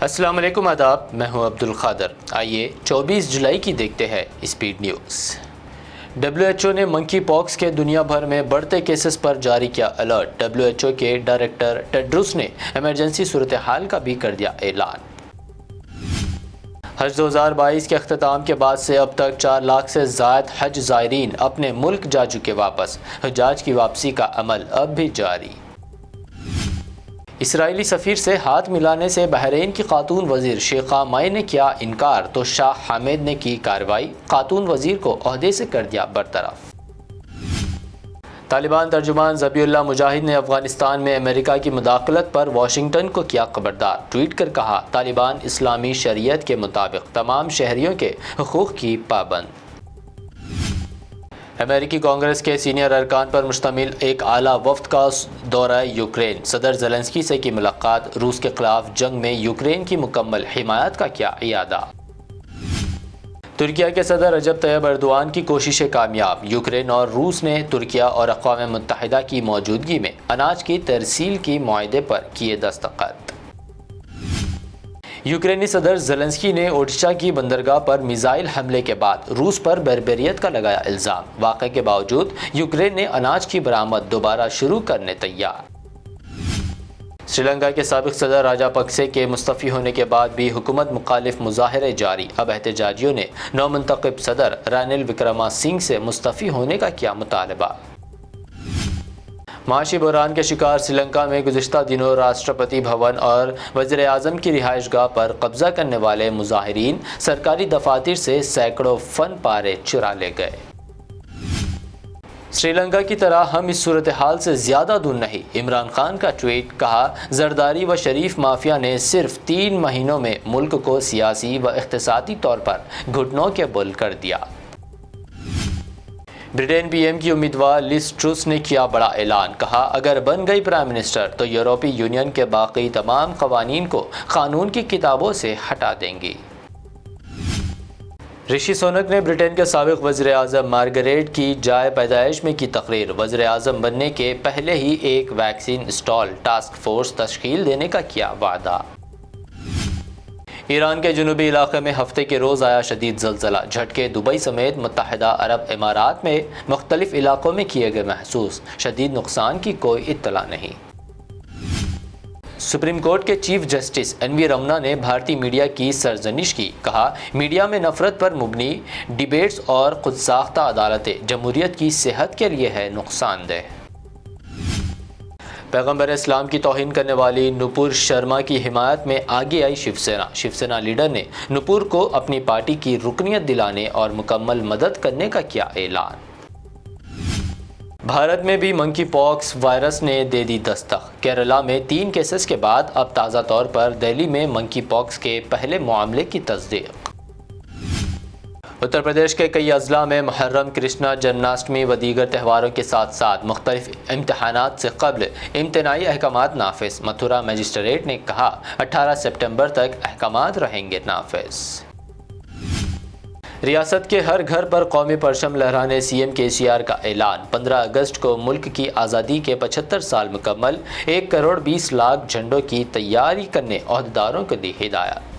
السلام علیکم، آداب، میں ہوں عبد القادر۔ آئیے 24 جولائی کی دیکھتے ہیں اسپیڈ نیوز۔ WHO نے منکی پاکس کے دنیا بھر میں بڑھتے کیسز پر جاری کیا الرٹ۔ WHO کے ڈائریکٹر ٹیڈروس نے ایمرجنسی صورتحال کا بھی کر دیا اعلان۔ حج 2022 کے اختتام کے بعد سے اب تک 4 لاکھ سے زائد حج زائرین اپنے ملک جا چکے واپس۔ حجاج کی واپسی کا عمل اب بھی جاری۔ اسرائیلی سفیر سے ہاتھ ملانے سے بحرین کی خاتون وزیر شیخہ مائی نے کیا انکار تو شاہ حامد نے کی کارروائی، خاتون وزیر کو عہدے سے کر دیا برطرف۔ طالبان ترجمان ذبیح اللہ مجاہد نے افغانستان میں امریکہ کی مداخلت پر واشنگٹن کو کیا خبردار، ٹویٹ کر کہا طالبان اسلامی شریعت کے مطابق تمام شہریوں کے حقوق کی پابند۔ امریکی کانگریس کے سینئر ارکان پر مشتمل ایک اعلیٰ وفد کا دورہ یوکرین، صدر زیلنسکی سے کی ملاقات، روس کے خلاف جنگ میں یوکرین کی مکمل حمایت کا کیا اعادہ۔ ترکیہ کے صدر رجب طیب ایردوان کی کوششیں کامیاب، یوکرین اور روس نے ترکیہ اور اقوام متحدہ کی موجودگی میں اناج کی ترسیل کی معاہدے پر کیے دستخط۔ یوکرینی صدر زیلنسکی نے اوڈیشہ کی بندرگاہ پر میزائل حملے کے بعد روس پر بربریت کا لگایا الزام، واقعے کے باوجود یوکرین نے اناج کی برآمد دوبارہ شروع کرنے تیار۔ سری لنکا کے سابق صدر راجا پکسے کے مستعفی ہونے کے بعد بھی حکومت مخالف مظاہرے جاری، اب احتجاجیوں نے نومنتخب صدر رانیل وکرما سنگھ سے مستعفی ہونے کا کیا مطالبہ۔ معاشی بحران کے شکار سری لنکا میں گزشتہ دنوں راشٹرپتی بھون اور وزیر اعظم کی رہائش گاہ پر قبضہ کرنے والے مظاہرین سرکاری دفاتر سے سینکڑوں فن پارے چرا لے گئے۔ سری لنکا کی طرح ہم اس صورتحال سے زیادہ دور نہیں، عمران خان کا ٹویٹ، کہا زرداری و شریف مافیا نے صرف 3 مہینوں میں ملک کو سیاسی و اقتصادی طور پر گھٹنوں کے بل کر دیا۔ برٹین پی ایم کی امیدوار لیز ٹروس نے کیا بڑا اعلان، کہا اگر بن گئی پرائم منسٹر تو یورپی یونین کے باقی تمام قوانین کو قانون کی کتابوں سے ہٹا دیں گی۔ رشی سونک نے برٹین کے سابق وزیر اعظم مارگریٹ کی جائے پیدائش میں کی تقریر، وزیر اعظم بننے کے پہلے ہی ایک ویکسین اسٹال ٹاسک فورس تشکیل دینے کا کیا وعدہ۔ ایران کے جنوبی علاقے میں ہفتے کے روز آیا شدید زلزلہ، جھٹکے دبئی سمیت متحدہ عرب امارات میں مختلف علاقوں میں کیے گئے محسوس، شدید نقصان کی کوئی اطلاع نہیں۔ سپریم کورٹ کے چیف جسٹس این وی رمنا نے بھارتی میڈیا کی سرزنش کی، کہا میڈیا میں نفرت پر مبنی ڈیبیٹس اور خود ساختہ عدالتیں جمہوریت کی صحت کے لیے ہے نقصان دہ۔ پیغمبر اسلام کی توہین کرنے والی نپور شرما کی حمایت میں آگے آئی شیو سینا لیڈر نے نپور کو اپنی پارٹی کی رکنیت دلانے اور مکمل مدد کرنے کا کیا اعلان۔ بھارت میں بھی منکی پاکس وائرس نے دے دی دستک، کیرالہ میں 3 کیسز کے بعد اب تازہ طور پر دہلی میں منکی پاکس کے پہلے معاملے کی تصدیق۔ اتر پردیش کے کئی اضلاع میں محرم، کرشنا جنماشٹمی و دیگر تہواروں کے ساتھ ساتھ مختلف امتحانات سے قبل امتناعی احکامات نافذ، متھرا مجسٹریٹ نے کہا 18 سپٹمبر تک احکامات رہیں گے نافذ۔ ریاست کے ہر گھر پر قومی پرچم لہرانے سی ایم KCR کا اعلان، 15 اگست کو ملک کی آزادی کے 75 سال مکمل، 1 کروڑ 20 لاکھ جھنڈوں کی تیاری کرنے عہدیداروں کو دی ہدایت۔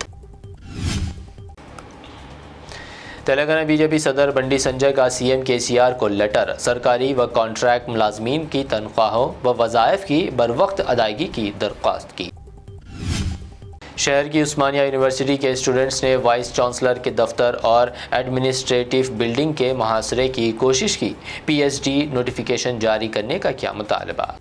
تلنگانہ بی جے پی صدر بنڈی سنجے کا سی ایم KCR کو لیٹر، سرکاری و کانٹریکٹ ملازمین کی تنخواہوں و وظائف کی بروقت ادائیگی کی درخواست کی۔ شہر کی عثمانیہ یونیورسٹی کے اسٹوڈنٹس نے وائس چانسلر کے دفتر اور ایڈمنسٹریٹو بلڈنگ کے محاصرے کی کوشش کی، PSD نوٹیفیکیشن جاری کرنے کا کیا مطالبہ۔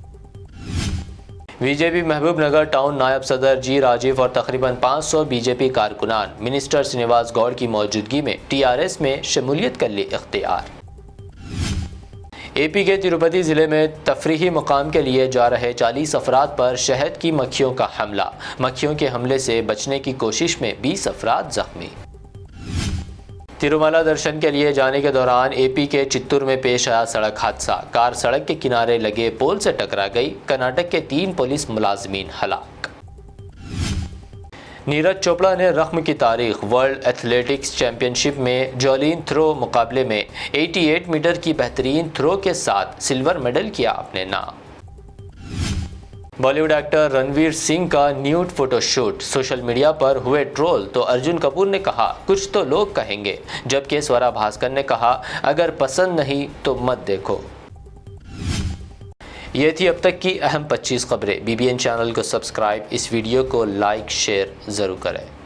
بی جے پی محبوب نگر ٹاؤن نائب صدر جی راجیو اور تقریباً 500 BJP کارکنان منسٹر سرینواس گوڑ کی موجودگی میں TRS میں شمولیت کر لی اختیار۔ AP کے تروپتی ضلع میں تفریحی مقام کے لیے جا رہے 40 افراد پر شہد کی مکھیوں کا حملہ، مکھیوں کے حملے سے بچنے کی کوشش میں 20 افراد زخمی۔ ترومالا درشن کے لیے جانے کے دوران AP کے چتور میں پیش آیا سڑک حادثہ، کار سڑک کے کنارے لگے پول سے ٹکرا گئی، کرناٹک کے 3 پولیس ملازمین ہلاک۔ نیرج چوپڑا نے رقم کی تاریخ، ورلڈ ایتھلیٹکس چیمپئن شپ میں جولین تھرو مقابلے میں 88 میٹر کی بہترین تھرو کے ساتھ سلور میڈل کیا اپنے نام۔ بالی ووڈ ایکٹر رنویر سنگھ کا nude photo shoot social media پر ہوئے ٹرول تو ارجن کپور نے کہا کچھ تو لوگ کہیں گے، جبکہ سورا بھاسکر نے کہا اگر پسند نہیں تو مت دیکھو۔ یہ تھی اب تک کی اہم 25 خبریں۔ BBN چینل کو سبسکرائب، اس ویڈیو کو لائک شیئر ضرور کریں۔